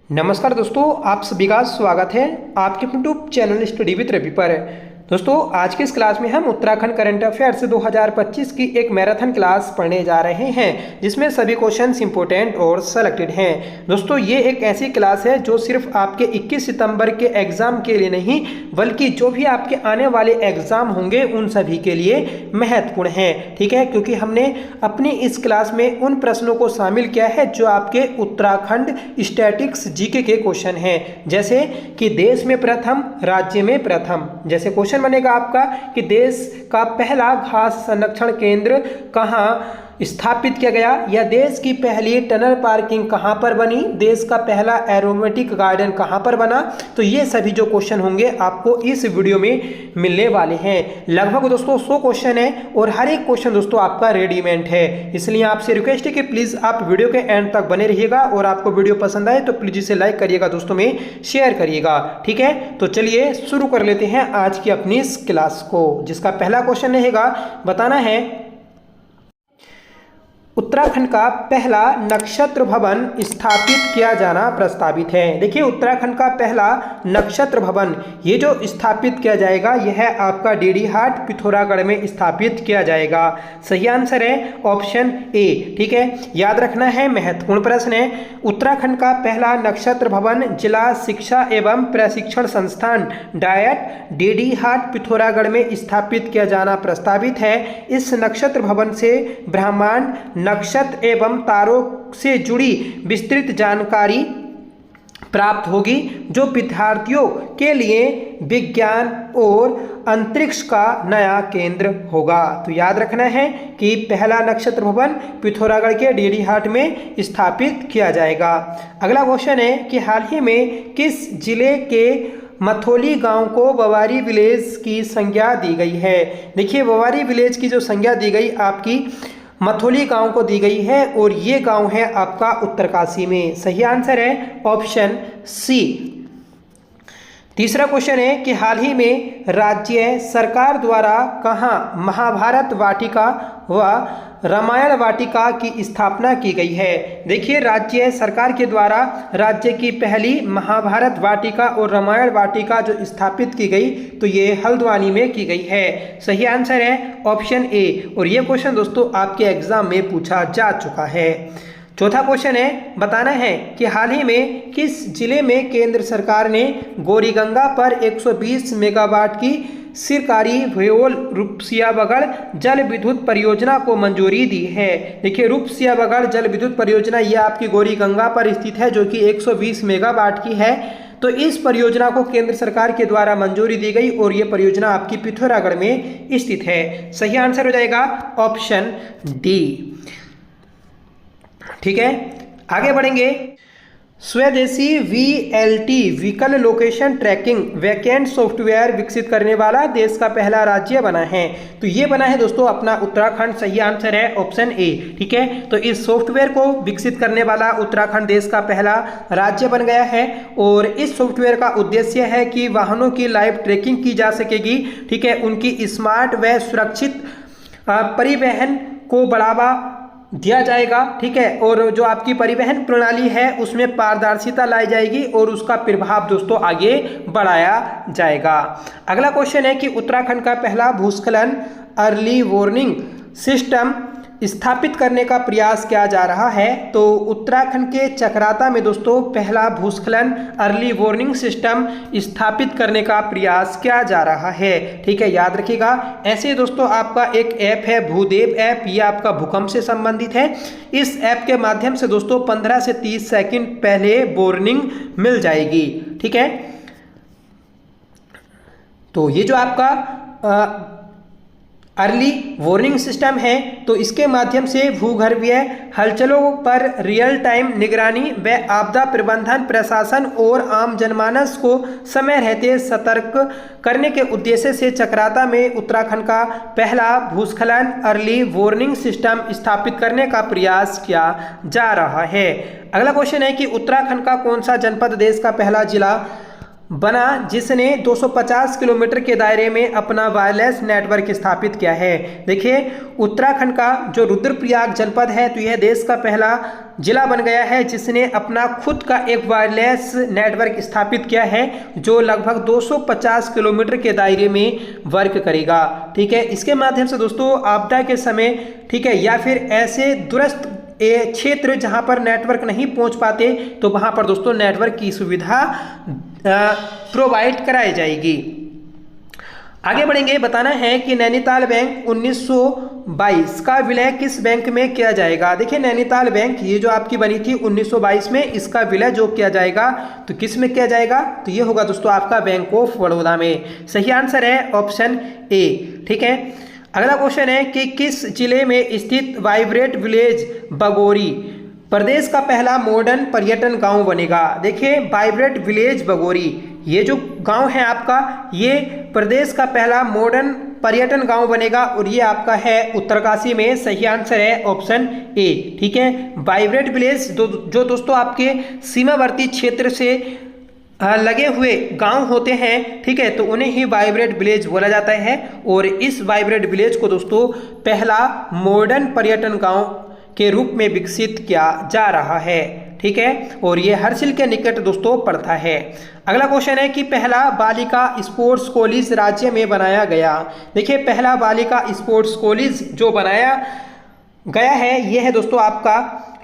नमस्कार दोस्तों, आप सभी का स्वागत है आपके YouTube channel study with Ravi पर। दोस्तों, आज की इस क्लास में हम उत्तराखंड करंट अफेयर्स 2025 की एक मैराथन क्लास पढ़ने जा रहे हैं, जिसमें सभी क्वेश्चंस इंपॉर्टेंट और सेलेक्टेड हैं। दोस्तों, ये एक ऐसी क्लास है जो सिर्फ आपके 21 सितंबर के एग्जाम के लिए नहीं, बल्कि जो भी आपके आने वाले एग्जाम होंगे उन सभी के लिए महत्वपूर्ण है। ठीक है, क्योंकि हमने अपनी इस क्लास में उन प्रश्नों को शामिल किया है जो आपके उत्तराखंड स्टैटिक्स जीके के क्वेश्चन हैं, जैसे कि देश में प्रथम, राज्य में प्रथम। जैसे क्वेश्चन बनेगा आपका कि देश का पहला घास संरक्षण केंद्र कहाँ स्थापित किया गया, या देश की पहली टनल पार्किंग कहाँ पर बनी, देश का पहला एरोमेटिक गार्डन कहाँ पर बना। तो ये सभी जो क्वेश्चन होंगे आपको इस वीडियो में मिलने वाले हैं। लगभग दोस्तों 100 क्वेश्चन है और हर एक क्वेश्चन दोस्तों आपका रेडीमेड है, इसलिए आपसे रिक्वेस्ट है कि प्लीज़ आप वीडियो के एंड तक बने रहिएगा, और आपको वीडियो पसंद आए तो प्लीज़ इसे लाइक करिएगा, दोस्तों में शेयर करिएगा। ठीक है, तो चलिए शुरू कर लेते हैं आज की अपनी इस क्लास को, जिसका पहला क्वेश्चन रहेगा, बताना है उत्तराखंड का पहला नक्षत्र भवन स्थापित किया जाना प्रस्तावित है। देखिए, उत्तराखंड का पहला नक्षत्र भवन ये जो स्थापित किया जाएगा यह आपका डीडीहाट पिथौरागढ़ में स्थापित किया जाएगा। सही आंसर है ऑप्शन ए। ठीक है, याद रखना है, महत्वपूर्ण प्रश्न है। उत्तराखंड का पहला नक्षत्र भवन जिला शिक्षा एवं प्रशिक्षण संस्थान डायट डीडीहाट पिथौरागढ़ में स्थापित किया जाना प्रस्तावित है। इस नक्षत्र भवन से ब्रह्मांड, नक्षत्र एवं तारों से जुड़ी विस्तृत जानकारी प्राप्त होगी, जो विद्यार्थियों के लिए विज्ञान और अंतरिक्ष का नया केंद्र होगा। तो याद रखना है कि पहला नक्षत्र भवन पिथौरागढ़ के डीडीहाट में स्थापित किया जाएगा। अगला क्वेश्चन है कि हाल ही में किस जिले के मथोली गांव को बवारी विलेज की संज्ञा दी गई है। देखिए, बवारी विलेज की जो संज्ञा दी गई आपकी मथोली गांव को दी गई है, और ये गांव है आपका उत्तरकाशी में। सही आंसर है ऑप्शन सी। तीसरा क्वेश्चन है कि हाल ही में राज्य सरकार द्वारा कहाँ महाभारत वाटिका व रामायण वाटिका की स्थापना की गई है। देखिए, राज्य सरकार के द्वारा राज्य की पहली महाभारत वाटिका और रामायण वाटिका जो स्थापित की गई, तो ये हल्द्वानी में की गई है। सही आंसर है ऑप्शन ए, और ये क्वेश्चन दोस्तों आपके एग्जाम में पूछा जा चुका है। चौथा क्वेश्चन है, बताना है कि हाल ही में किस जिले में केंद्र सरकार ने गौरीगंगा पर 120 मेगावाट की सरकारी व्योल रूपसियाबगढ़ जल विद्युत परियोजना को मंजूरी दी है। देखिए, रूपसियाबगढ़ जल विद्युत परियोजना ये आपकी गौरीगंगा पर स्थित है, जो कि 120 मेगावाट की है। तो इस परियोजना को केंद्र सरकार के द्वारा मंजूरी दी गई, और ये परियोजना आपकी पिथौरागढ़ में स्थित है। सही आंसर हो जाएगा ऑप्शन डी। ठीक है, आगे बढ़ेंगे। स्वदेशी VLT vehicle location tracking vacant software विकसित करने वाला देश का पहला राज्य बना है। तो ये बना है दोस्तों अपना उत्तराखंड। सही आंसर है ऑप्शन ए। ठीक है, तो इस सॉफ्टवेयर को विकसित करने वाला उत्तराखंड देश का पहला राज्य बन गया है, और इस सॉफ्टवेयर का उद्देश्य है कि वाहनों की लाइव ट्रैकिंग की जा सकेगी। ठीक है, उनकी स्मार्ट व सुरक्षित परिवहन को बढ़ावा दिया जाएगा। ठीक है, और जो आपकी परिवहन प्रणाली है उसमें पारदर्शिता लाई जाएगी, और उसका प्रभाव दोस्तों आगे बढ़ाया जाएगा। अगला क्वेश्चन है कि उत्तराखंड का पहला भूस्खलन अर्ली वार्निंग सिस्टम स्थापित करने का प्रयास किया जा रहा है। तो उत्तराखंड के चकराता में दोस्तों पहला भूस्खलन अर्ली वार्निंग सिस्टम स्थापित करने का प्रयास किया जा रहा है। ठीक है, याद रखिएगा। ऐसे दोस्तों आपका एक ऐप है भूदेव ऐप, ये आपका भूकंप से संबंधित है। इस ऐप के माध्यम से दोस्तों 15 से 30 सेकंड पहले वार्निंग मिल जाएगी। ठीक है, तो ये जो आपका अर्ली वार्निंग सिस्टम है, तो इसके माध्यम से भूगर्भीय हलचलों पर रियल टाइम निगरानी व आपदा प्रबंधन प्रशासन और आम जनमानस को समय रहते सतर्क करने के उद्देश्य से चकराता में उत्तराखंड का पहला भूस्खलन अर्ली वार्निंग सिस्टम स्थापित करने का प्रयास किया जा रहा है। अगला क्वेश्चन है कि उत्तराखंड का कौन सा जनपद देश का पहला जिला बना जिसने 250 किलोमीटर के दायरे में अपना वायरलेस नेटवर्क स्थापित किया है। देखिए उत्तराखंड का जो रुद्रप्रयाग जनपद है तो यह देश का पहला जिला बन गया है जिसने अपना खुद का एक वायरलेस नेटवर्क स्थापित किया है जो लगभग 250 किलोमीटर के दायरे में वर्क करेगा। ठीक है, इसके माध्यम से दोस्तों आपदा के समय, ठीक है, या फिर ऐसे दूरस्थ क्षेत्र जहां पर नेटवर्क नहीं पहुंच पाते तो वहां पर दोस्तों नेटवर्क की सुविधा प्रोवाइड कराई जाएगी। आगे बढ़ेंगे, बताना है कि नैनीताल बैंक 1922 का विलय किस बैंक में किया जाएगा। देखिए नैनीताल बैंक ये जो आपकी बनी थी 1922 में, इसका विलय जो किया जाएगा तो किस में किया जाएगा, तो ये होगा दोस्तों आपका बैंक ऑफ बड़ौदा में। सही आंसर है ऑप्शन ए। ठीक है, अगला क्वेश्चन है कि किस जिले में स्थित वाइब्रेट विलेज बगोरी प्रदेश का पहला मॉडर्न पर्यटन गांव बनेगा। देखिए वाइब्रेट विलेज बगोरी ये जो गांव है आपका, ये प्रदेश का पहला मॉडर्न पर्यटन गांव बनेगा और ये आपका है उत्तरकाशी में। सही आंसर है ऑप्शन ए। ठीक है, वाइब्रेट विलेज जो दोस्तों आपके सीमावर्ती क्षेत्र से लगे हुए गांव होते हैं, ठीक है, तो उन्हें ही वाइब्रेट विलेज बोला जाता है और इस वाइब्रेट विलेज को दोस्तों पहला मॉडर्न पर्यटन गांव के रूप में विकसित किया जा रहा है। ठीक है, और ये हर्सिल के निकट दोस्तों पड़ता है। अगला क्वेश्चन है कि पहला बालिका स्पोर्ट्स कॉलेज राज्य में बनाया गया। देखिए पहला बालिका स्पोर्ट्स कॉलेज जो बनाया गया है यह है दोस्तों आपका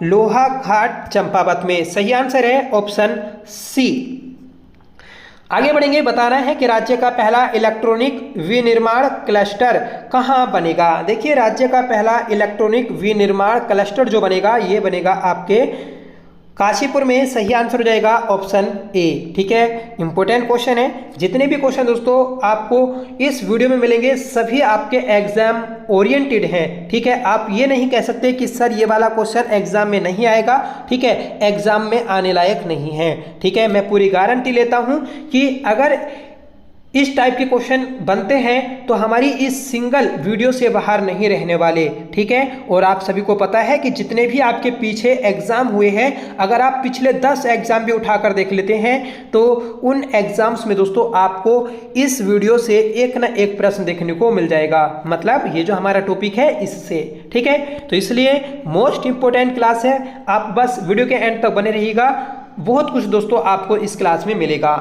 लोहाघाट चंपावत में। सही आंसर है ऑप्शन सी। आगे बढ़ेंगे, बताना है कि राज्य का पहला इलेक्ट्रॉनिक विनिर्माण क्लस्टर कहाँ बनेगा। देखिए राज्य का पहला इलेक्ट्रॉनिक विनिर्माण क्लस्टर जो बनेगा ये बनेगा आपके काशीपुर में। सही आंसर हो जाएगा ऑप्शन ए। ठीक है, इंपॉर्टेंट क्वेश्चन है। जितने भी क्वेश्चन दोस्तों आपको इस वीडियो में मिलेंगे सभी आपके एग्जाम ओरिएंटेड हैं। ठीक है, आप ये नहीं कह सकते कि सर ये वाला क्वेश्चन एग्जाम में नहीं आएगा। ठीक है, एग्जाम में आने लायक नहीं है। ठीक है, मैं पूरी गारंटी लेता हूं कि अगर इस टाइप के क्वेश्चन बनते हैं तो हमारी इस सिंगल वीडियो से बाहर नहीं रहने वाले। ठीक है, और आप सभी को पता है कि जितने भी आपके पीछे एग्जाम हुए हैं, अगर आप पिछले 10 एग्जाम भी उठाकर देख लेते हैं तो उन एग्जाम्स में दोस्तों आपको इस वीडियो से एक ना एक प्रश्न देखने को मिल जाएगा। मतलब ये जो हमारा टॉपिक है इससे। ठीक है, तो इसलिए मोस्ट इंपॉर्टेंट क्लास है, आप बस वीडियो के एंड तक बने रहिएगा। बहुत कुछ दोस्तों आपको इस क्लास में मिलेगा।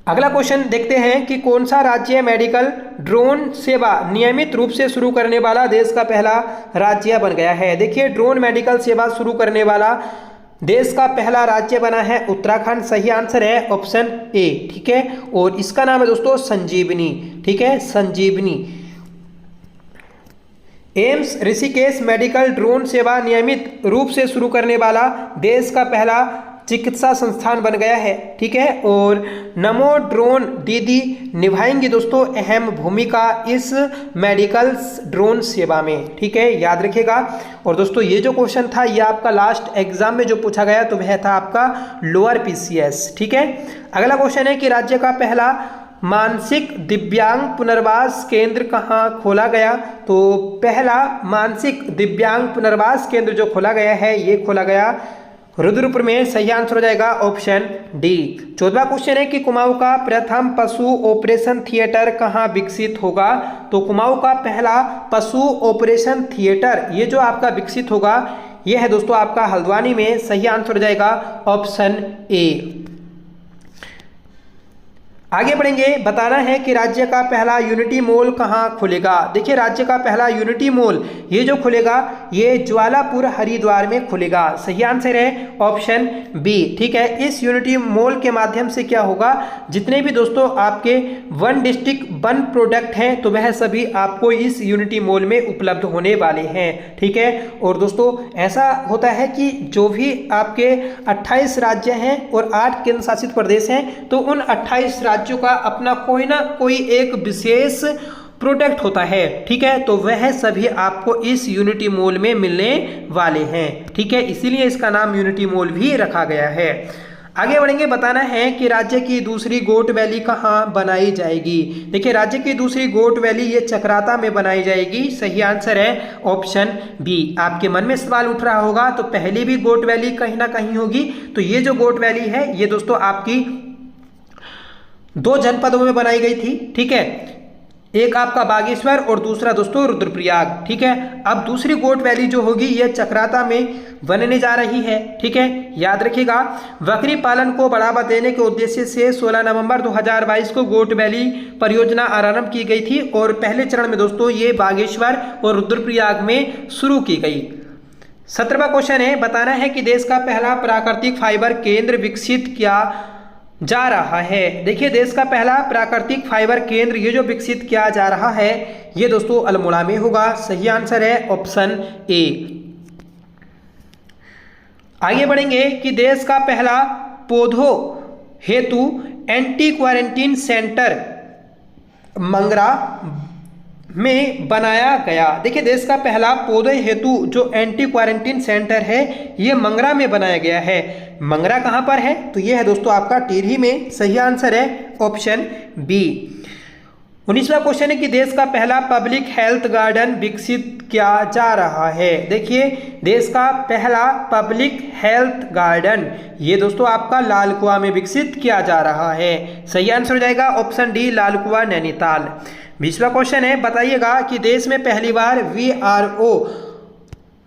अगला क्वेश्चन देखते हैं कि कौन सा राज्य मेडिकल ड्रोन सेवा नियमित रूप से शुरू करने वाला देश का पहला राज्य बन गया है। देखिए ड्रोन मेडिकल सेवा शुरू करने वाला देश का पहला राज्य बना है उत्तराखंड। सही आंसर है ऑप्शन ए। ठीक है, और इसका नाम है दोस्तों संजीवनी। ठीक है, संजीवनी। एम्स ऋषिकेश मेडिकल ड्रोन सेवा नियमित रूप से शुरू करने वाला देश का पहला चिकित्सा संस्थान बन गया है। ठीक है, और नमो ड्रोन दीदी निभाएंगी दोस्तों अहम भूमिका इस मेडिकल ड्रोन सेवा में। ठीक है, याद रखिएगा। और दोस्तों ये जो क्वेश्चन था ये आपका लास्ट एग्जाम में जो पूछा गया तो वह था आपका लोअर पीसीएस। ठीक है, अगला क्वेश्चन है कि राज्य का पहला मानसिक दिव्यांग पुनर्वास केंद्र कहाँ खोला गया। तो पहला मानसिक दिव्यांग पुनर्वास केंद्र जो खोला गया है ये खोला गया रुद्रपुर में। सही आंसर हो जाएगा ऑप्शन डी। 14वां क्वेश्चन है कि कुमाऊं का प्रथम पशु ऑपरेशन थिएटर कहाँ विकसित होगा। तो कुमाऊं का पहला पशु ऑपरेशन थिएटर ये जो आपका विकसित होगा ये है दोस्तों आपका हल्द्वानी में। सही आंसर हो जाएगा ऑप्शन ए। आगे बढ़ेंगे, बताना है कि राज्य का पहला यूनिटी मॉल कहाँ खुलेगा। देखिए राज्य का पहला यूनिटी मॉल ये जो खुलेगा ये ज्वालापुर हरिद्वार में खुलेगा। सही आंसर है ऑप्शन बी। ठीक है, इस यूनिटी मॉल के माध्यम से क्या होगा, जितने भी दोस्तों आपके वन डिस्ट्रिक्ट वन प्रोडक्ट हैं तो वह सभी आपको इस यूनिटी मॉल में उपलब्ध होने वाले हैं। ठीक है, और दोस्तों ऐसा होता है कि जो भी आपके 28 राज्य हैं और 8 केंद्र शासित प्रदेश हैं तो उन 28 राज्यों का अपना कोई ना कोई एक विशेष प्रोडक्ट होता है। ठीक है, तो वह सभी आपको इस यूनिटी मॉल में मिलने वाले हैं। ठीक है, इसीलिए इसका नाम यूनिटी मॉल भी रखा गया है। आगे बढ़ेंगे, बताना है कि राज्य की दूसरी गोट वैली कहाँ बनाई जाएगी। देखिए राज्य की दूसरी गोट वैली ये चक्राता में बनाई जाएगी। सही आंसर है ऑप्शन बी। आपके मन में सवाल उठ रहा होगा तो पहली भी गोट वैली कहीं ना कहीं होगी, तो ये जो गोट वैली है ये दोस्तों आपकी 2 जनपदों में बनाई गई थी। ठीक है, एक आपका बागेश्वर और दूसरा दोस्तों रुद्रप्रयाग। ठीक है, अब दूसरी गोट वैली जो होगी ये चक्राता में बनने जा रही है। ठीक है, याद रखिएगा, बकरी पालन को बढ़ावा देने के उद्देश्य से 16 नवंबर 2022 को गोट वैली परियोजना आरंभ की गई थी और पहले चरण में दोस्तों ये बागेश्वर और रुद्रप्रयाग में शुरू की गई। 17वां क्वेश्चन है, बताना है कि देश का पहला प्राकृतिक फाइबर केंद्र विकसित किया जा रहा है। देखिए देश का पहला प्राकृतिक फाइबर केंद्र ये जो विकसित किया जा रहा है ये दोस्तों अल्मोड़ा में होगा। सही आंसर है ऑप्शन ए। आगे बढ़ेंगे कि देश का पहला पौधों हेतु एंटी क्वारंटीन सेंटर मंगरा में बनाया गया। देखिए देश का पहला पौधे हेतु जो एंटी क्वारंटीन सेंटर है ये मंगरा में बनाया गया है। मंगरा कहाँ पर है, तो ये है दोस्तों आपका टिहरी में। सही आंसर है ऑप्शन बी। 19वां क्वेश्चन है कि देश का पहला पब्लिक हेल्थ गार्डन विकसित किया जा रहा है। देखिए देश का पहला पब्लिक हेल्थ गार्डन ये दोस्तों आपका लाल कुआं में विकसित किया जा रहा है। सही आंसर हो जाएगा ऑप्शन डी, लाल कुआं नैनीताल। 20वां क्वेश्चन है, बताइएगा कि देश में पहली बार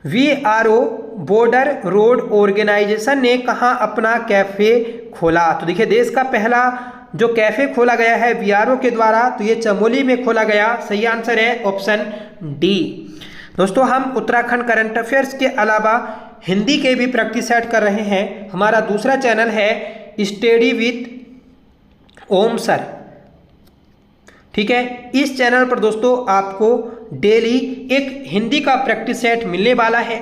वीआरओ बॉर्डर रोड ऑर्गेनाइजेशन ने कहाँ अपना कैफे खोला। तो देखिए देश का पहला जो कैफे खोला गया है वीआरओ के द्वारा तो ये चमोली में खोला गया। सही आंसर है ऑप्शन डी। दोस्तों हम उत्तराखंड करंट अफेयर्स के अलावा हिंदी के भी प्रैक्टिस सेट कर रहे हैं। हमारा दूसरा चैनल है स्टडी विथ ओम सर। ठीक है, इस चैनल पर दोस्तों आपको डेली एक हिंदी का प्रैक्टिस सेट मिलने वाला है।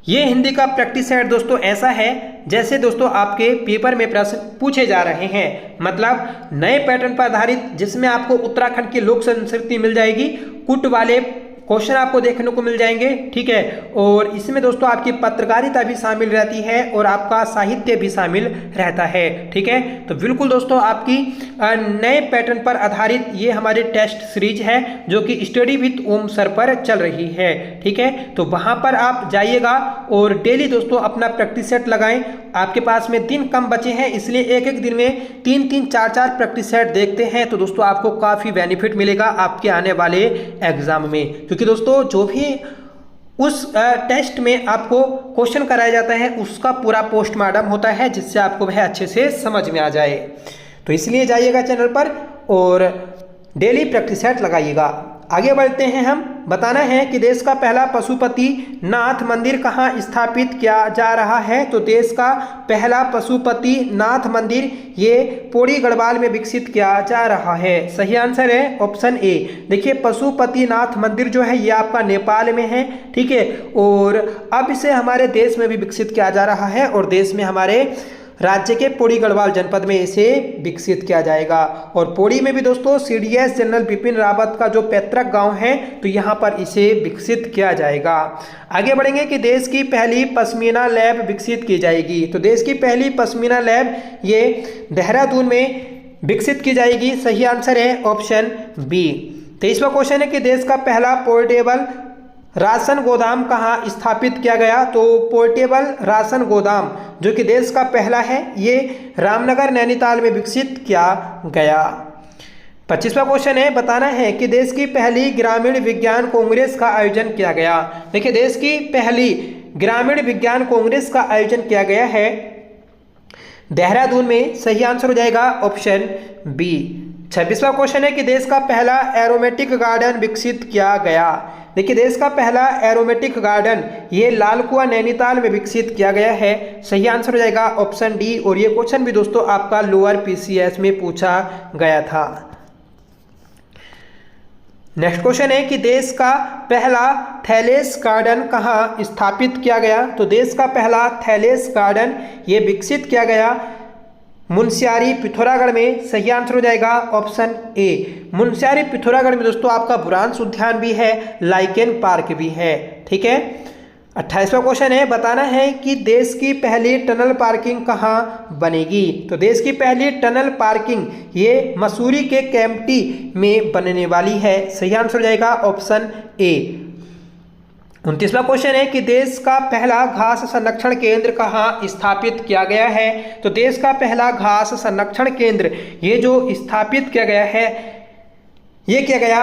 ये हिंदी का प्रैक्टिस सेट दोस्तों ऐसा है जैसे दोस्तों आपके पेपर में प्रश्न पूछे जा रहे हैं, मतलब नए पैटर्न पर आधारित, जिसमें आपको उत्तराखंड की लोक संस्कृति मिल जाएगी, कुट वाले क्वेश्चन आपको देखने को मिल जाएंगे। ठीक है, और इसमें दोस्तों आपकी पत्रकारिता भी शामिल रहती है और आपका साहित्य भी शामिल रहता है। ठीक है, तो बिल्कुल दोस्तों आपकी नए पैटर्न पर आधारित ये हमारी टेस्ट सीरीज है जो कि स्टडी विथ ओम सर पर चल रही है। ठीक है, तो वहां पर आप जाइएगा और डेली दोस्तों अपना प्रैक्टिस सेट लगाएं। आपके पास में दिन कम बचे हैं इसलिए एक एक दिन में 3-3, 4-4 प्रैक्टिस सेट देखते हैं तो दोस्तों आपको काफ़ी बेनिफिट मिलेगा आपके आने वाले एग्जाम में, क्योंकि दोस्तों जो भी उस टेस्ट में आपको क्वेश्चन कराया जाता है उसका पूरा पोस्टमार्टम होता है जिससे आपको वह अच्छे से समझ में आ जाए। तो इसलिए जाइएगा चैनल पर और डेली प्रैक्टिस सेट लगाइएगा। आगे बढ़ते हैं हम, बताना है कि देश का पहला पशुपति नाथ मंदिर कहाँ स्थापित किया जा रहा है। तो देश का पहला पशुपति नाथ मंदिर ये पौड़ी गढ़वाल में विकसित किया जा रहा है। सही आंसर है ऑप्शन ए। देखिए पशुपति नाथ मंदिर जो है ये आपका नेपाल में है। ठीक है, और अब इसे हमारे देश में भी विकसित किया जा रहा है और देश में हमारे राज्य के पौड़ी गढ़वाल जनपद में इसे विकसित किया जाएगा। और पौड़ी में भी दोस्तों सीडीएस जनरल बिपिन रावत का जो पैतृक गांव है तो यहाँ पर इसे विकसित किया जाएगा। आगे बढ़ेंगे कि देश की पहली पश्मीना लैब विकसित की जाएगी। तो देश की पहली पश्मीना लैब ये देहरादून में विकसित की जाएगी। सही आंसर है ऑप्शन बी। 23वां क्वेश्चन है कि देश का पहला पोर्टेबल राशन गोदाम कहाँ स्थापित किया गया। तो पोर्टेबल राशन गोदाम जो कि देश का पहला है ये रामनगर नैनीताल में विकसित किया गया। 25वां क्वेश्चन है, बताना है कि देश की पहली ग्रामीण विज्ञान कांग्रेस का आयोजन किया गया। देखिए देश की पहली ग्रामीण विज्ञान कांग्रेस का आयोजन किया गया है देहरादून में। सही आंसर हो जाएगा ऑप्शन बी। 26वां क्वेश्चन है कि देश का पहला एरोमेटिक गार्डन विकसित किया गया। देखिए देश का पहला एरोमेटिक गार्डन ये लाल कुआं नैनीताल में विकसित किया गया है। सही आंसर हो जाएगा ऑप्शन डी। और ये क्वेश्चन भी दोस्तों आपका लोअर पीसीएस में पूछा गया था। नेक्स्ट क्वेश्चन है कि देश का पहला थैलेस गार्डन कहाँ स्थापित किया गया। तो देश का पहला थैलेस गार्डन ये विकसित किया गया मुनस्यारी पिथौरागढ़ में। सही आंसर हो जाएगा ऑप्शन ए। मुनस्यारी पिथौरागढ़ में दोस्तों आपका बुरांश उद्यान भी है, लाइकेन पार्क भी है। ठीक है, 28वां क्वेश्चन है, बताना है कि देश की पहली टनल पार्किंग कहाँ बनेगी। तो देश की पहली टनल पार्किंग ये मसूरी के केम्प्टी में बनने वाली है। सही आंसर हो जाएगा ऑप्शन ए। 29वां क्वेश्चन है कि देश का पहला घास संरक्षण केंद्र कहाँ स्थापित किया गया है। तो देश का पहला घास संरक्षण केंद्र ये जो स्थापित किया गया है, ये किया गया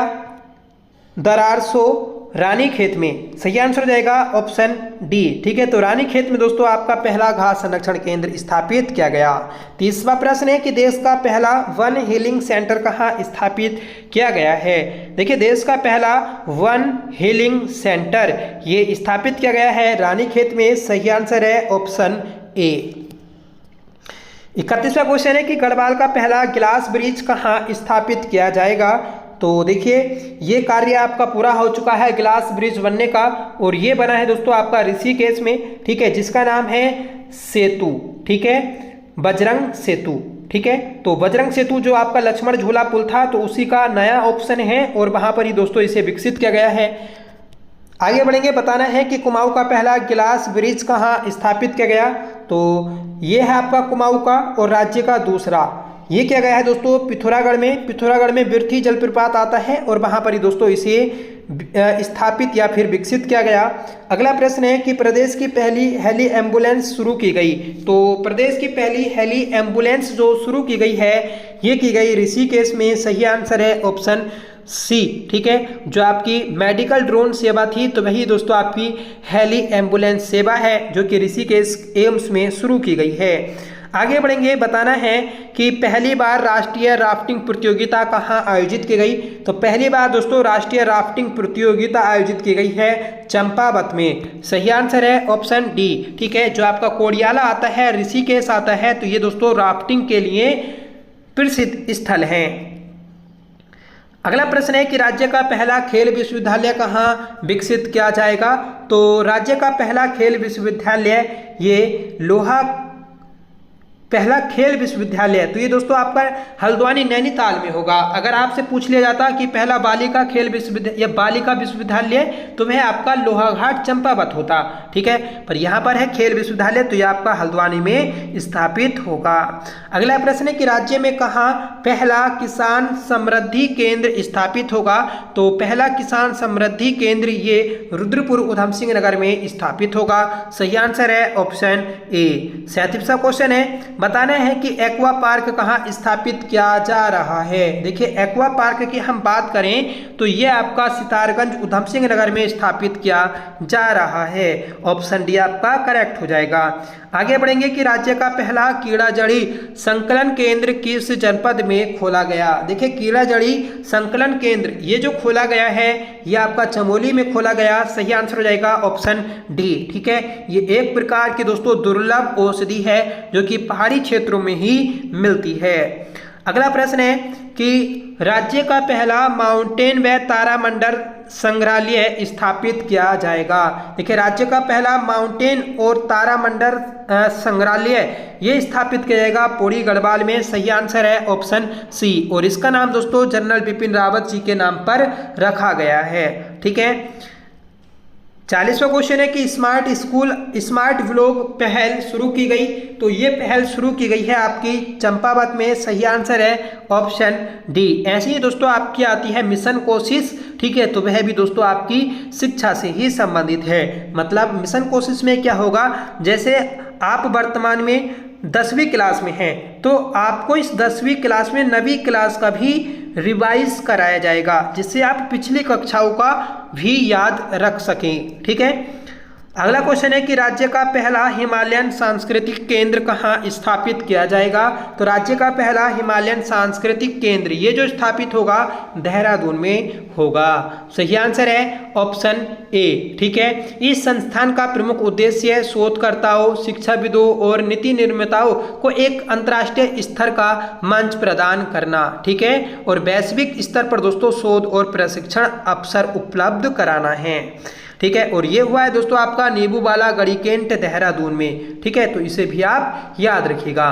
दरारसो रानीखेत में। सही आंसर हो जाएगा ऑप्शन डी। ठीक है, तो रानीखेत में दोस्तों आपका पहला घास संरक्षण केंद्र स्थापित किया गया। 30वां प्रश्न है कि देश का पहला वन हीलिंग सेंटर कहाँ स्थापित किया गया है। देखिए, देश का पहला वन हीलिंग सेंटर ये स्थापित किया गया है रानीखेत में। सही आंसर है ऑप्शन ए। 31वां क्वेश्चन है कि गढ़वाल का पहला ग्लास ब्रिज कहाँ स्थापित किया जाएगा। तो देखिए, ये कार्य आपका पूरा हो चुका है ग्लास ब्रिज बनने का, और ये बना है दोस्तों आपका ऋषिकेश में। ठीक है, जिसका नाम है सेतु। ठीक है, बजरंग सेतु। ठीक है, तो बजरंग सेतु जो आपका लक्ष्मण झूला पुल था, तो उसी का नया ऑप्शन है, और वहां पर ही दोस्तों इसे विकसित किया गया है। आगे बढ़ेंगे, बताना है कि कुमाऊं का पहला ग्लास ब्रिज कहाँ स्थापित किया गया। तो ये है आपका कुमाऊं का, और राज्य का दूसरा ये किया गया है दोस्तों पिथौरागढ़ में। पिथौरागढ़ में बिरथी जलप्रपात आता है, और वहां पर ही दोस्तों इसे स्थापित या फिर विकसित किया गया। अगला प्रश्न है कि प्रदेश की पहली हेली एम्बुलेंस शुरू की गई। तो प्रदेश की पहली हेली एम्बुलेंस जो शुरू की गई है, ये की गई ऋषिकेश में। सही आंसर है ऑप्शन सी। ठीक है, जो आपकी मेडिकल ड्रोन सेवा थी, तो वही दोस्तों आपकी हेली एम्बुलेंस सेवा है, जो कि ऋषिकेश एम्स में शुरू की गई है। आगे बढ़ेंगे, बताना है कि पहली बार राष्ट्रीय राफ्टिंग प्रतियोगिता कहाँ आयोजित की गई। तो पहली बार दोस्तों राष्ट्रीय राफ्टिंग प्रतियोगिता आयोजित की गई है चंपावत में। सही आंसर है ऑप्शन डी। ठीक है, जो आपका कोडियाला आता है, ऋषिकेश आता है, तो ये दोस्तों राफ्टिंग के लिए प्रसिद्ध स्थल है। अगला प्रश्न है कि राज्य का पहला खेल विश्वविद्यालय कहाँ विकसित किया जाएगा। तो राज्य का पहला खेल विश्वविद्यालय ये लोहा पहला खेल विश्वविद्यालय, तो ये दोस्तों आपका हल्द्वानी नैनीताल में होगा। अगर आपसे पूछ लिया जाता कि पहला बालिका खेल विश्वविद्यालय या बालिका विश्वविद्यालय, तो वह आपका लोहाघाट चंपावत होता। ठीक है, पर यहाँ पर है खेल विश्वविद्यालय, तो यह आपका हल्द्वानी में स्थापित होगा। अगला प्रश्न है कि राज्य में कहाँ पहला किसान समृद्धि केंद्र स्थापित होगा। तो पहला किसान समृद्धि केंद्र ये रुद्रपुर उधम सिंह नगर में स्थापित होगा। सही आंसर है ऑप्शन ए। 37वां क्वेश्चन है, बताना है कि एक्वा पार्क कहाँ स्थापित किया जा रहा है। देखिए, एक्वा पार्क की हम बात करें तो ये आपका सितारगंज उधम सिंह नगर में स्थापित किया जा रहा है। ऑप्शन डी आपका करेक्ट हो जाएगा। आगे बढ़ेंगे कि राज्य का पहला कीड़ा जड़ी संकलन केंद्र किस जनपद में खोला गया। देखिए, कीड़ा जड़ी संकलन केंद्र ये जो खोला गया है, ये आपका चमोली में खोला गया। सही आंसर हो जाएगा ऑप्शन डी। ठीक है, ये एक प्रकार की दोस्तों दुर्लभ औषधि है, जो कि पहाड़ी क्षेत्रों में ही मिलती है। अगला प्रश्न है कि राज्य का पहला माउंटेन व तारामंडल संग्रहालय स्थापित किया जाएगा। देखिए, राज्य का पहला माउंटेन और तारामंडल संग्रहालय ये स्थापित किया जाएगा पौड़ी गढ़वाल में। सही आंसर है ऑप्शन सी, और इसका नाम दोस्तों जनरल बिपिन रावत जी के नाम पर रखा गया है। ठीक है, 40वां क्वेश्चन है कि स्मार्ट स्कूल स्मार्ट व्लॉग पहल शुरू की गई। तो ये पहल शुरू की गई है आपकी चंपावत में। सही आंसर है ऑप्शन डी। ऐसे ही दोस्तों आपकी आती है मिशन कोशिश। ठीक है, तो वह भी दोस्तों आपकी शिक्षा से ही संबंधित है। मतलब मिशन कोशिश में क्या होगा, जैसे आप वर्तमान में 10वीं क्लास में हैं, तो आपको इस 10वीं क्लास में 9वीं क्लास का भी रिवाइज कराया जाएगा, जिससे आप पिछली कक्षाओं का भी याद रख सकें। ठीक है, अगला क्वेश्चन है कि राज्य का पहला हिमालयन सांस्कृतिक केंद्र कहाँ स्थापित किया जाएगा। तो राज्य का पहला हिमालयन सांस्कृतिक केंद्र ये जो स्थापित होगा देहरादून में होगा। सही आंसर है ऑप्शन ए। ठीक है, इस संस्थान का प्रमुख उद्देश्य शोधकर्ताओं, शिक्षाविदों और नीति निर्माताओं को एक अंतर्राष्ट्रीय स्तर का मंच प्रदान करना। ठीक है, और वैश्विक स्तर पर दोस्तों शोध और प्रशिक्षण अवसर उपलब्ध कराना है। ठीक है, और ये हुआ है दोस्तों आपका नीबूवाला गढ़ीकेंट देहरादून में। ठीक है, तो इसे भी आप याद रखिएगा।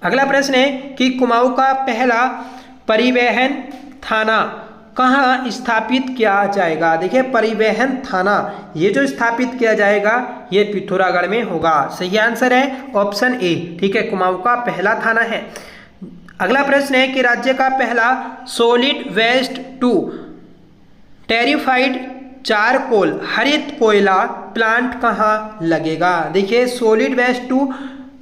अगला प्रश्न है कि कुमाऊं का पहला परिवहन थाना कहाँ स्थापित किया जाएगा? देखिए परिवहन थाना ये जो स्थापित किया जाएगा ये पिथौरागढ़ में होगा। सही आंसर है ऑप्शन ए। ठीक है, कुमाऊं का पहला थाना है। अगला प्रश्न है कि राज्य का पहला solid waste to torrefied charcoal हरित कोयला प्लांट कहाँ लगेगा? देखिए solid waste to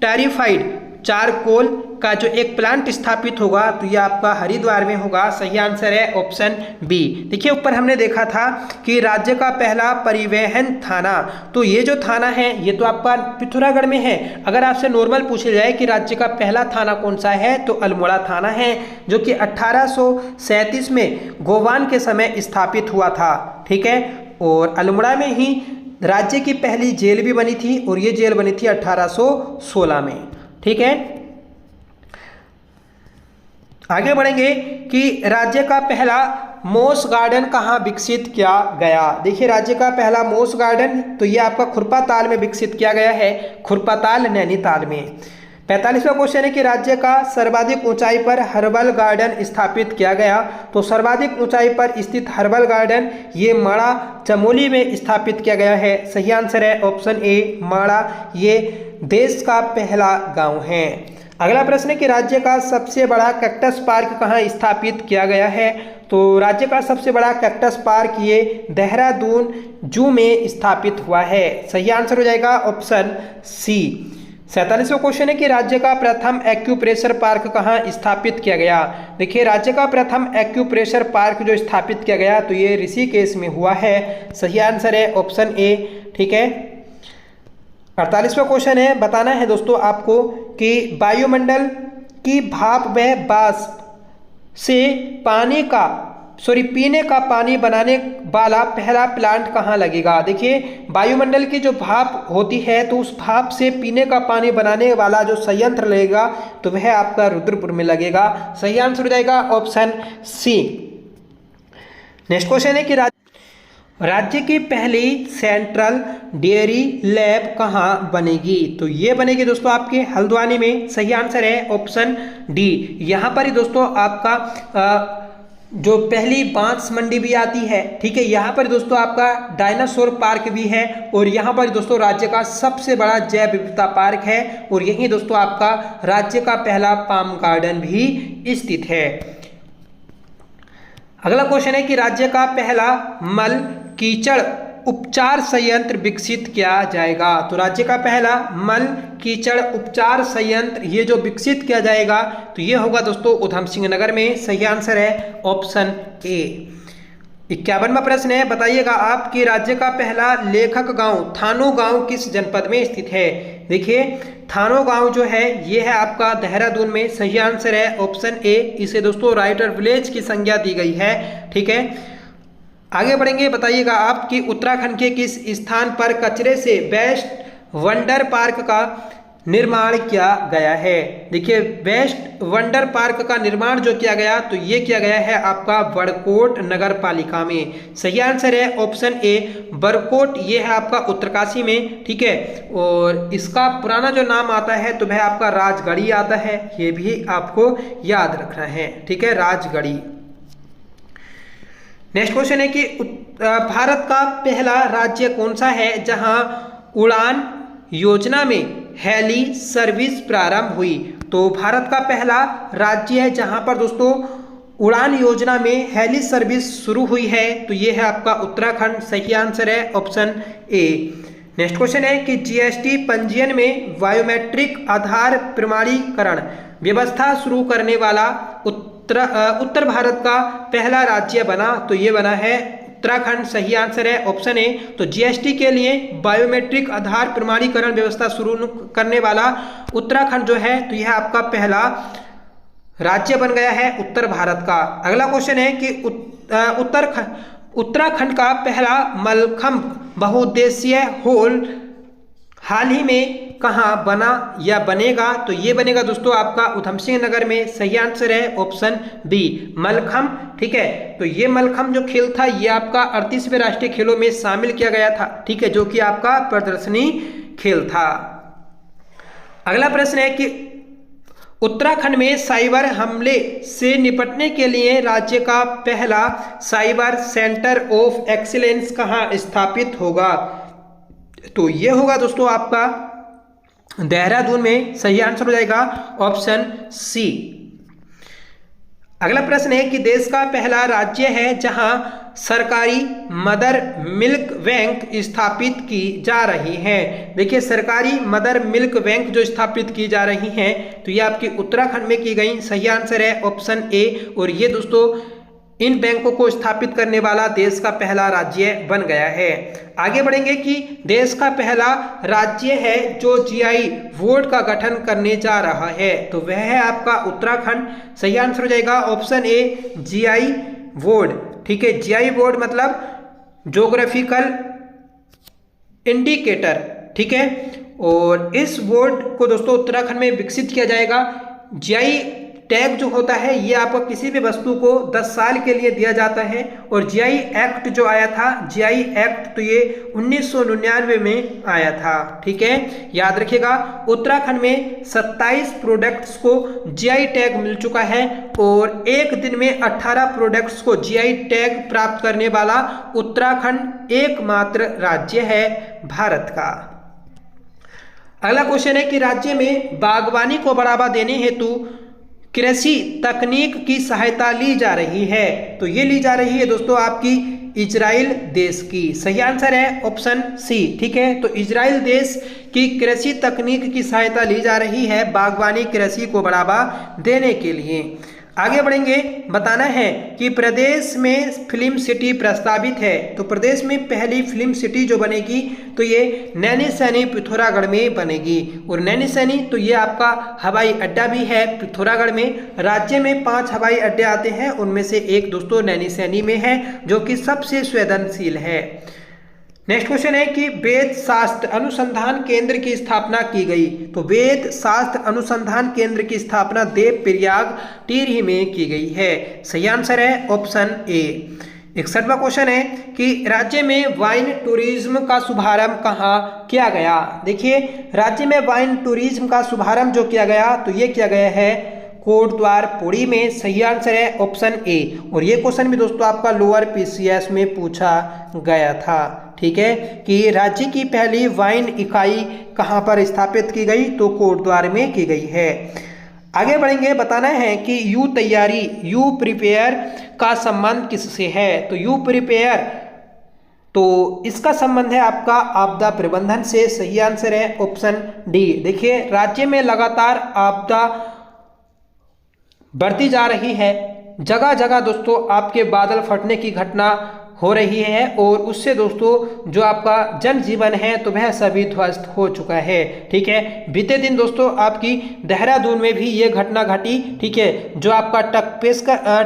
torrefied charcoal का जो एक प्लांट स्थापित होगा तो ये आपका हरिद्वार में होगा। सही आंसर है ऑप्शन बी। देखिए ऊपर हमने देखा था कि राज्य का पहला परिवहन थाना, तो ये जो थाना है ये तो आपका पिथौरागढ़ में है। अगर आपसे नॉर्मल पूछा जाए कि राज्य का पहला थाना कौन सा है तो अल्मोड़ा थाना है, जो कि 1837 में गोवान के समय स्थापित हुआ था। ठीक है, और अल्मोड़ा में ही राज्य की पहली जेल भी बनी थी और ये जेल बनी थी 1816 में। ठीक है, आगे बढ़ेंगे कि राज्य का पहला मोस गार्डन कहाँ विकसित किया गया? देखिए राज्य का पहला मोस गार्डन तो ये आपका खुरपाताल में विकसित किया गया है, खुरपाताल नैनीताल में। 45वां क्वेश्चन है कि राज्य का सर्वाधिक ऊंचाई पर हर्बल गार्डन स्थापित किया गया, तो सर्वाधिक ऊंचाई पर स्थित हर्बल गार्डन ये माड़ा चमोली में स्थापित किया गया है। सही आंसर है ऑप्शन ए माड़ा, ये देश का पहला गांव है। अगला प्रश्न है कि राज्य का सबसे बड़ा कैक्टस पार्क कहाँ स्थापित किया गया है? तो राज्य का सबसे बड़ा कैक्टस पार्क ये देहरादून जू में स्थापित हुआ है। सही आंसर हो जाएगा ऑप्शन सी। 47वां क्वेश्चन है कि राज्य का प्रथम एक्यूप्रेशर पार्क कहाँ स्थापित किया गया? देखिए राज्य का प्रथम एक्यूप्रेशर पार्क जो स्थापित किया गया तो ये ऋषिकेश में हुआ है। सही आंसर है ऑप्शन ए। ठीक है, 48वां क्वेश्चन है, बताना है दोस्तों आपको कि वायुमंडल की भाप व वाष्प से पीने का पानी बनाने वाला पहला प्लांट कहाँ लगेगा? देखिए वायुमंडल की जो भाप होती है तो उस भाप से पीने का पानी बनाने वाला जो संयंत्र लगेगा तो वह आपका रुद्रपुर में लगेगा। सही आंसर हो जाएगा ऑप्शन सी। नेक्स्ट क्वेश्चन है कि राज्य की पहली सेंट्रल डेयरी लैब कहाँ बनेगी? तो ये बनेगी दोस्तों आपके हल्द्वानी में। सही आंसर है ऑप्शन डी। यहाँ पर ही दोस्तों आपका जो पहली बांस मंडी भी आती है। ठीक है, यहाँ पर दोस्तों आपका डायनासोर पार्क भी है और यहाँ पर दोस्तों राज्य का सबसे बड़ा जैव विविधता पार्क है और यहीं दोस्तों आपका राज्य का पहला पाम गार्डन भी स्थित है। अगला क्वेश्चन है कि राज्य का पहला मल कीचड़ उपचार संयंत्र विकसित किया जाएगा? तो राज्य का पहला मल कीचड़ उपचार संयंत्र ये जो विकसित किया जाएगा तो ये होगा दोस्तों उधम सिंह नगर में। सही आंसर है ऑप्शन ए। 51वां प्रश्न है, बताइएगा आप कि राज्य का पहला लेखक गांव थानो गांव किस जनपद में स्थित है? देखिए थानो गांव जो है ये है आपका देहरादून में। सही आंसर है ऑप्शन ए। इसे दोस्तों राइटर विलेज की संज्ञा दी गई है। ठीक है, आगे बढ़ेंगे, बताइएगा आप कि उत्तराखंड के किस स्थान पर कचरे से बेस्ट वंडर पार्क का निर्माण किया गया है? देखिए बेस्ट वंडर पार्क का निर्माण जो किया गया तो ये किया गया है आपका बड़कोट नगर पालिका में। सही आंसर है ऑप्शन ए बड़कोट, ये है आपका उत्तरकाशी में। ठीक है, और इसका पुराना जो नाम आता है तो वह आपका राजगढ़ी आता है, ये भी आपको याद रखना है। ठीक है, राजगढ़ी। नेक्स्ट क्वेश्चन है कि भारत का पहला राज्य कौन सा है जहां उड़ान योजना में हेली सर्विस प्रारंभ हुई? तो भारत का पहला राज्य है जहां पर दोस्तों उड़ान योजना में हेली सर्विस शुरू हुई है तो ये है आपका उत्तराखंड। सही आंसर है ऑप्शन ए। नेक्स्ट क्वेश्चन है कि जीएसटी पंजीयन में बायोमेट्रिक आधार प्रमाणीकरण व्यवस्था शुरू करने वाला उत्तर भारत का पहला राज्य बना तो ये बना है उत्तराखंड। सही आंसर है ऑप्शन ए। तो जीएसटी के लिए बायोमेट्रिक आधार प्रमाणीकरण व्यवस्था शुरू करने वाला उत्तराखंड जो है तो यह आपका पहला राज्य बन गया है उत्तर भारत का। अगला क्वेश्चन है कि उत्तराखंड का पहला मलखंभ बहुउद्देशीय हॉल हाल ही में कहाँ बना या बनेगा? तो ये बनेगा दोस्तों आपका उधम सिंह नगर में। सही आंसर है ऑप्शन बी मलखंभ। ठीक है, तो ये मलखंभ जो खेल था ये आपका 38वें राष्ट्रीय खेलों में शामिल किया गया था। ठीक है, जो कि आपका प्रदर्शनी खेल था। अगला प्रश्न है कि उत्तराखंड में साइबर हमले से निपटने के लिए राज्य का पहला साइबर सेंटर ऑफ एक्सीलेंस कहाँ स्थापित होगा? तो ये होगा दोस्तों आपका देहरादून में। सही आंसर हो जाएगा ऑप्शन सी। अगला प्रश्न है कि देश का पहला राज्य है जहां सरकारी मदर मिल्क बैंक स्थापित की जा रही है। देखिए सरकारी मदर मिल्क बैंक जो स्थापित की जा रही हैं तो ये आपकी उत्तराखंड में की गई। सही आंसर है ऑप्शन ए। और ये दोस्तों इन बैंकों को स्थापित करने वाला देश का पहला राज्य बन गया है। आगे बढ़ेंगे कि देश का पहला राज्य है जो जीआई बोर्ड का गठन करने जा रहा है, तो वह है आपका उत्तराखंड। सही आंसर हो जाएगा ऑप्शन ए जीआई बोर्ड। ठीक है, जीआई बोर्ड मतलब ज्योग्राफिकल इंडिकेटर। ठीक है, और इस बोर्ड को दोस्तों उत्तराखंड में विकसित किया जाएगा। जीआई टैग जो होता है ये आपको किसी भी वस्तु को 10 साल के लिए दिया जाता है। और जीआई एक्ट जो आया था, जीआई एक्ट तो ये 1999 में आया था। ठीक है, याद रखिएगा उत्तराखंड में 27 प्रोडक्ट्स को जीआई टैग मिल चुका है और एक दिन में 18 प्रोडक्ट्स को जीआई टैग प्राप्त करने वाला उत्तराखंड एकमात्र राज्य है भारत का। अगला क्वेश्चन है कि राज्य में बागवानी को बढ़ावा देने हेतु कृषि तकनीक की सहायता ली जा रही है, तो ये ली जा रही है दोस्तों आपकी इजराइल देश की। सही आंसर है ऑप्शन सी। ठीक है, तो इजराइल देश की कृषि तकनीक की सहायता ली जा रही है बागवानी कृषि को बढ़ावा देने के लिए। आगे बढ़ेंगे, बताना है कि प्रदेश में फिल्म सिटी प्रस्तावित है, तो प्रदेश में पहली फिल्म सिटी जो बनेगी तो ये नैनीसैनी पिथौरागढ़ में बनेगी। और नैनीसैनी तो ये आपका हवाई अड्डा भी है पिथौरागढ़ में। राज्य में 5 हवाई अड्डे आते हैं, उनमें से एक दोस्तों नैनीसैनी में है जो कि सबसे संवेदनशील है। नेक्स्ट क्वेश्चन है कि वेद शास्त्र अनुसंधान केंद्र की स्थापना की गई, तो वेद शास्त्र अनुसंधान केंद्र की स्थापना देवप्रयाग टिहरी में की गई है। सही आंसर है ऑप्शन ए। 61वां क्वेश्चन है कि राज्य में वाइन टूरिज्म का शुभारंभ कहाँ किया गया? देखिए राज्य में वाइन टूरिज्म का शुभारंभ जो किया गया तो ये किया गया है कोटद्वार पुरी में। सही आंसर है ऑप्शन ए। और ये क्वेश्चन भी दोस्तों आपका लोअर पीसीएस में पूछा गया था। ठीक है, कि राज्य की पहली वाइन इकाई कहाँ पर स्थापित की गई, तो कोटद्वार में की गई है। आगे बढ़ेंगे, बताना है कि यू तैयारी यू प्रिपेयर का संबंध किससे है? तो यू प्रिपेयर तो इसका संबंध है आपका आपदा प्रबंधन से। सही आंसर है ऑप्शन डी। देखिए राज्य में लगातार आपदा बढ़ती जा रही है, जगह जगह दोस्तों आपके बादल फटने की घटना हो रही है और उससे दोस्तों जो आपका जनजीवन है तो वह सभी ध्वस्त हो चुका है। ठीक है, बीते दिन दोस्तों आपकी देहरादून में भी ये घटना घटी। ठीक है, जो आपका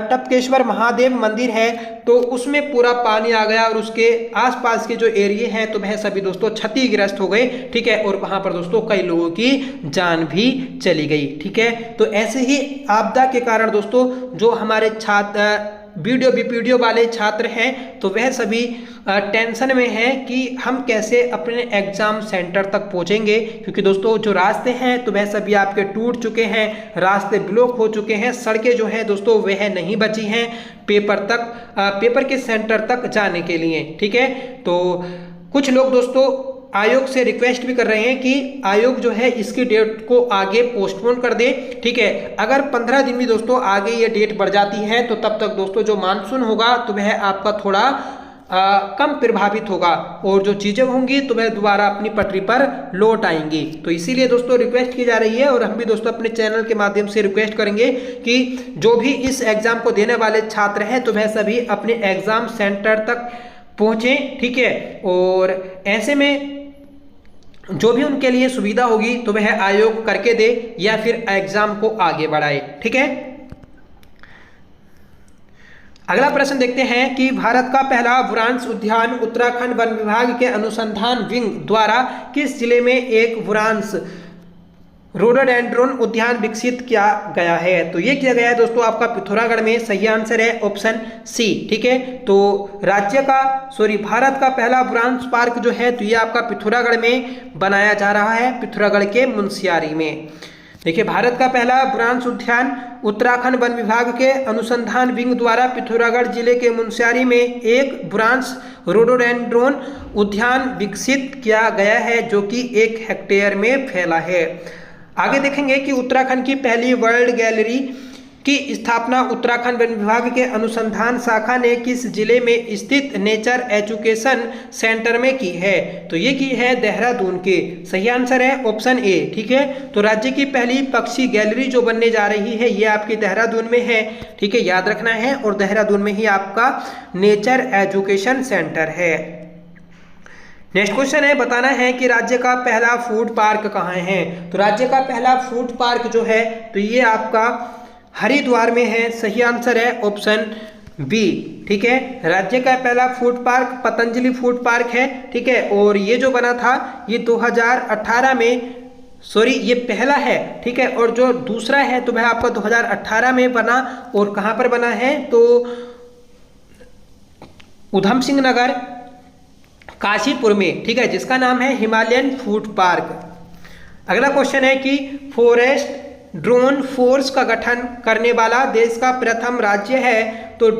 टपकेश्वर महादेव मंदिर है तो उसमें पूरा पानी आ गया और उसके आसपास के जो एरिया हैं तो वह सभी दोस्तों क्षतिग्रस्त हो गए। ठीक है, और वहां पर दोस्तों कई लोगों की जान भी चली गई। ठीक है, तो ऐसे ही आपदा के कारण दोस्तों जो हमारे छात्र वीडियो वाले छात्र हैं तो वह सभी टेंशन में हैं कि हम कैसे अपने एग्जाम सेंटर तक पहुंचेंगे, क्योंकि दोस्तों जो रास्ते हैं तो वह सभी आपके टूट चुके हैं, रास्ते ब्लॉक हो चुके हैं, सड़कें जो हैं दोस्तों वह नहीं बची हैं पेपर के सेंटर तक जाने के लिए। ठीक है, तो कुछ लोग दोस्तों आयोग से रिक्वेस्ट भी कर रहे हैं कि आयोग जो है इसकी डेट को आगे पोस्टपोन कर दे। ठीक है, अगर 15 दिन भी दोस्तों आगे ये डेट बढ़ जाती है तो तब तक दोस्तों जो मानसून होगा तो वह आपका थोड़ा कम प्रभावित होगा और जो चीज़ें होंगी तो वह दोबारा अपनी पटरी पर लौट आएंगी। तो इसीलिए दोस्तों रिक्वेस्ट की जा रही है और हम भी दोस्तों अपने चैनल के माध्यम से रिक्वेस्ट करेंगे कि जो भी इस एग्जाम को देने वाले छात्र हैं तो वह सभी अपने एग्जाम सेंटर तक पहुँचे। ठीक है, और ऐसे में जो भी उनके लिए सुविधा होगी तो वह आयोग करके दे या फिर एग्जाम को आगे बढ़ाए। ठीक है, अगला प्रश्न देखते हैं कि भारत का पहला वृक्ष उद्यान उत्तराखंड वन विभाग के अनुसंधान विंग द्वारा किस जिले में एक वृक्ष रोडोडेंड्रोन उद्यान विकसित किया गया है? तो ये किया गया है दोस्तों आपका पिथौरागढ़ में। सही आंसर है ऑप्शन सी। ठीक है, तो भारत का पहला वृक्ष पार्क जो है तो ये आपका पिथौरागढ़ में बनाया जा रहा है, पिथौरागढ़ के मुनस्यारी में। देखिए, भारत का पहला बुरांश उद्यान उत्तराखंड वन विभाग के अनुसंधान विंग द्वारा पिथौरागढ़ जिले के मुनस्यारी में एक बुरांश रोडोडेंड्रोन उद्यान विकसित किया गया है, जो कि 1 हेक्टेयर में फैला है। आगे देखेंगे कि उत्तराखंड की पहली वर्ल्ड गैलरी की स्थापना उत्तराखंड वन विभाग के अनुसंधान शाखा ने किस जिले में स्थित नेचर एजुकेशन सेंटर में की है? तो ये की है देहरादून के। सही आंसर है ऑप्शन ए। ठीक है, तो राज्य की पहली पक्षी गैलरी जो बनने जा रही है ये आपकी देहरादून में है। ठीक है, याद रखना है, और देहरादून में ही आपका नेचर एजुकेशन सेंटर है। नेक्स्ट क्वेश्चन है, बताना है कि राज्य का पहला फूड पार्क कहाँ है? तो राज्य का पहला फूड पार्क जो है तो ये आपका हरिद्वार में है। सही आंसर है ऑप्शन बी। ठीक है, राज्य का पहला food park Patanjali food park है। ठीक है, और ये जो बना था ये 2018 में, सॉरी ये पहला है। ठीक है, और जो दूसरा है तो वह आपका 2018 में बना, और कहाँ पर बना है तो उधम सिंह नगर काशीपुर में। ठीक है, जिसका नाम है हिमालयन फूड पार्क। अगला क्वेश्चन है कि फॉरेस्ट ड्रोन फोर्स का गठन करने वाला देश का प्रथम राज्य है? तो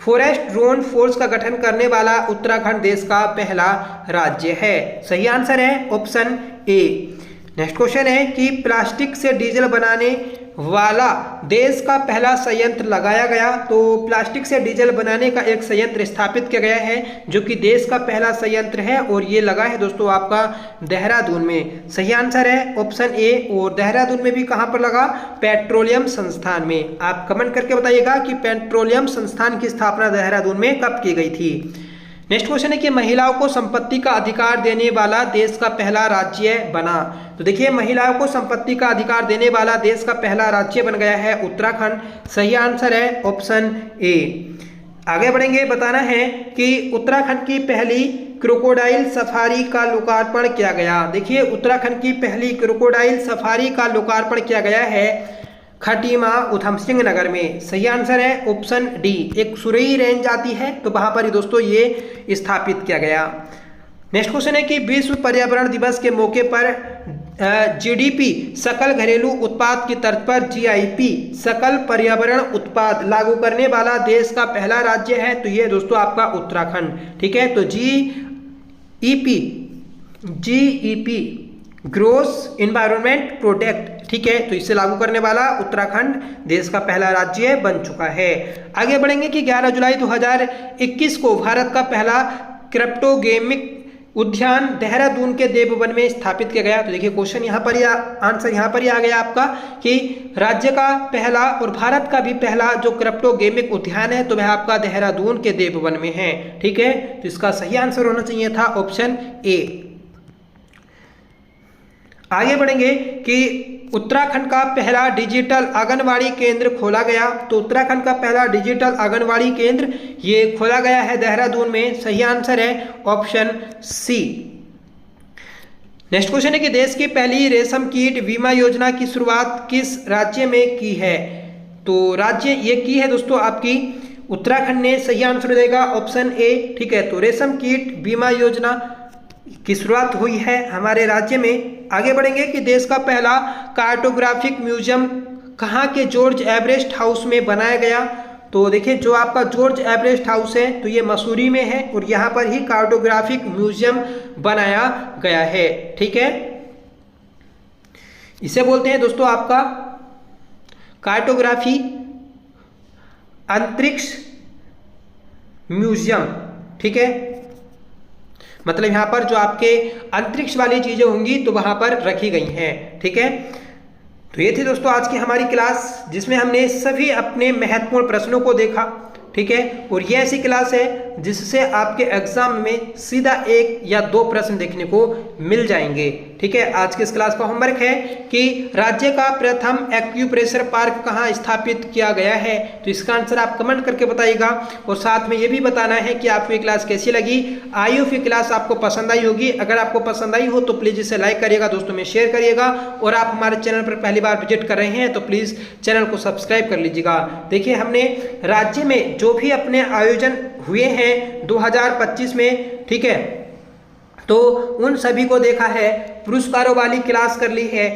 फॉरेस्ट ड्रोन फोर्स का गठन करने वाला उत्तराखंड देश का पहला राज्य है। सही आंसर है ऑप्शन ए। नेक्स्ट क्वेश्चन है कि प्लास्टिक से डीजल बनाने वाला देश का पहला संयंत्र लगाया गया? तो प्लास्टिक से डीजल बनाने का एक संयंत्र स्थापित किया गया है, जो कि देश का पहला संयंत्र है, और ये लगा है दोस्तों आपका देहरादून में। सही आंसर है ऑप्शन ए। और देहरादून में भी कहाँ पर लगा? पेट्रोलियम संस्थान में। आप कमेंट करके बताइएगा कि पेट्रोलियम संस्थान की स्थापना देहरादून में कब की गई थी। नेक्स्ट क्वेश्चन है कि महिलाओं को संपत्ति का अधिकार देने वाला देश का पहला राज्य बना? तो देखिए, महिलाओं को संपत्ति का अधिकार देने वाला देश का पहला राज्य बन गया है उत्तराखंड। सही आंसर है ऑप्शन ए। आगे बढ़ेंगे, बताना है कि उत्तराखंड की पहली क्रोकोडाइल सफारी का लोकार्पण किया गया। देखिए, उत्तराखंड की पहली क्रोकोडाइल सफारी का लोकार्पण किया गया है खटीमा उधम सिंह नगर में। सही आंसर है ऑप्शन डी। एक सुरई रेंज आती है तो वहां पर ही दोस्तों ये स्थापित किया गया। नेक्स्ट क्वेश्चन है कि विश्व पर्यावरण दिवस के मौके पर जीडीपी सकल घरेलू उत्पाद की तर्ज पर जीआईपी सकल पर्यावरण उत्पाद लागू करने वाला देश का पहला राज्य है? तो ये दोस्तों आपका उत्तराखंड। ठीक है, तो जीईपी ग्रोस इन्वायरमेंट प्रोडक्ट। ठीक है, तो इसे लागू करने वाला उत्तराखंड देश का पहला राज्य बन चुका है। आगे बढ़ेंगे कि 11 जुलाई 2021 को भारत का पहला क्रिप्टोगेमिक उद्यान देहरादून के देववन में स्थापित किया गया। तो देखिए, क्वेश्चन यहाँ पर या आंसर यहाँ पर ही आ गया आपका कि राज्य का पहला और भारत का भी पहला जो क्रिप्टोगेमिक उद्यान है तो वह आपका देहरादून के देववन में है। ठीक है, तो इसका सही आंसर होना चाहिए था ऑप्शन ए। आगे बढ़ेंगे कि उत्तराखंड का पहला डिजिटल आंगनवाड़ी केंद्र खोला गया। तो उत्तराखंड का पहला डिजिटल आंगनवाड़ी केंद्र ये खोला गया है देहरादून में। सही आंसर है ऑप्शन सी। नेक्स्ट क्वेश्चन है कि देश की पहली रेशम कीट बीमा योजना की शुरुआत किस राज्य में की है? तो राज्य ये की है दोस्तों आपकी उत्तराखंड ने। सही आंसर देगा ऑप्शन ए। ठीक है, तो रेशम कीट बीमा योजना की शुरुआत हुई है हमारे राज्य में। आगे बढ़ेंगे कि देश का पहला कार्टोग्राफिक म्यूजियम कहाँ के जॉर्ज एवरेस्ट हाउस में बनाया गया? तो देखिए, जो आपका जॉर्ज एवरेस्ट हाउस है तो ये मसूरी में है, और यहाँ पर ही कार्टोग्राफिक म्यूजियम बनाया गया है। ठीक है, इसे बोलते हैं दोस्तों आपका कार्टोग्राफी अंतरिक्ष म्यूजियम। ठीक है, मतलब यहाँ पर जो आपके अंतरिक्ष वाली चीजें होंगी तो वहां पर रखी गई हैं। ठीक है, तो ये थी दोस्तों आज की हमारी क्लास, जिसमें हमने सभी अपने महत्वपूर्ण प्रश्नों को देखा। ठीक है, और ये ऐसी क्लास है जिससे आपके एग्जाम में सीधा 1 या 2 प्रश्न देखने को मिल जाएंगे। ठीक है, आज के इस क्लास का होमवर्क है कि राज्य का प्रथम एक्यूप्रेशर पार्क कहाँ स्थापित किया गया है? तो इसका आंसर आप कमेंट करके बताइएगा, और साथ में ये भी बताना है कि आपको ये क्लास कैसी लगी। आई होप ये क्लास आपको पसंद आई होगी। अगर आपको पसंद आई हो तो प्लीज़ इसे लाइक करिएगा, दोस्तों में शेयर करिएगा, और आप हमारे चैनल पर पहली बार विजिट कर रहे हैं तो प्लीज़ चैनल को सब्सक्राइब कर लीजिएगा। देखिए, हमने राज्य में जो भी अपने आयोजन हुए हैं 2025 में, ठीक है, तो उन सभी को देखा है, पुरस्कारों वाली क्लास कर ली है,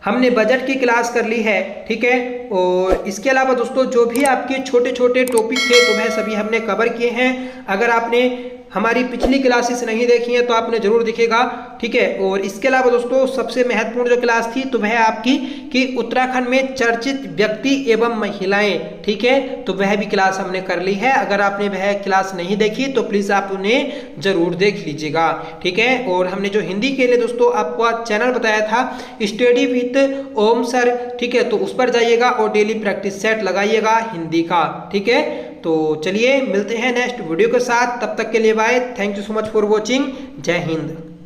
हमने बजट की क्लास कर ली है, ठीक है। और इसके अलावा दोस्तों जो भी आपके छोटे छोटे टॉपिक थे तो वह सभी हमने कवर किए हैं। अगर आपने हमारी पिछली क्लासेस नहीं देखी हैं तो आपने जरूर दिखेगा, ठीक है। और इसके अलावा दोस्तों सबसे महत्वपूर्ण जो क्लास थी तो वह आपकी कि उत्तराखंड में चर्चित व्यक्ति एवं महिलाएं, ठीक है, तो वह भी क्लास हमने कर ली है। अगर आपने वह क्लास नहीं देखी तो प्लीज आप उन्हें जरूर देख लीजिएगा, ठीक है। और हमने जो हिंदी के लिए दोस्तों आपको चैनल बताया था स्टडी विद ओम सर, ठीक है, तो उस पर जाइएगा और डेली प्रैक्टिस सेट लगाइएगा हिंदी का, ठीक है। तो चलिए मिलते हैं नेक्स्ट वीडियो के साथ, तब तक के लिए bye. Thank you so much for watching. जय हिंद।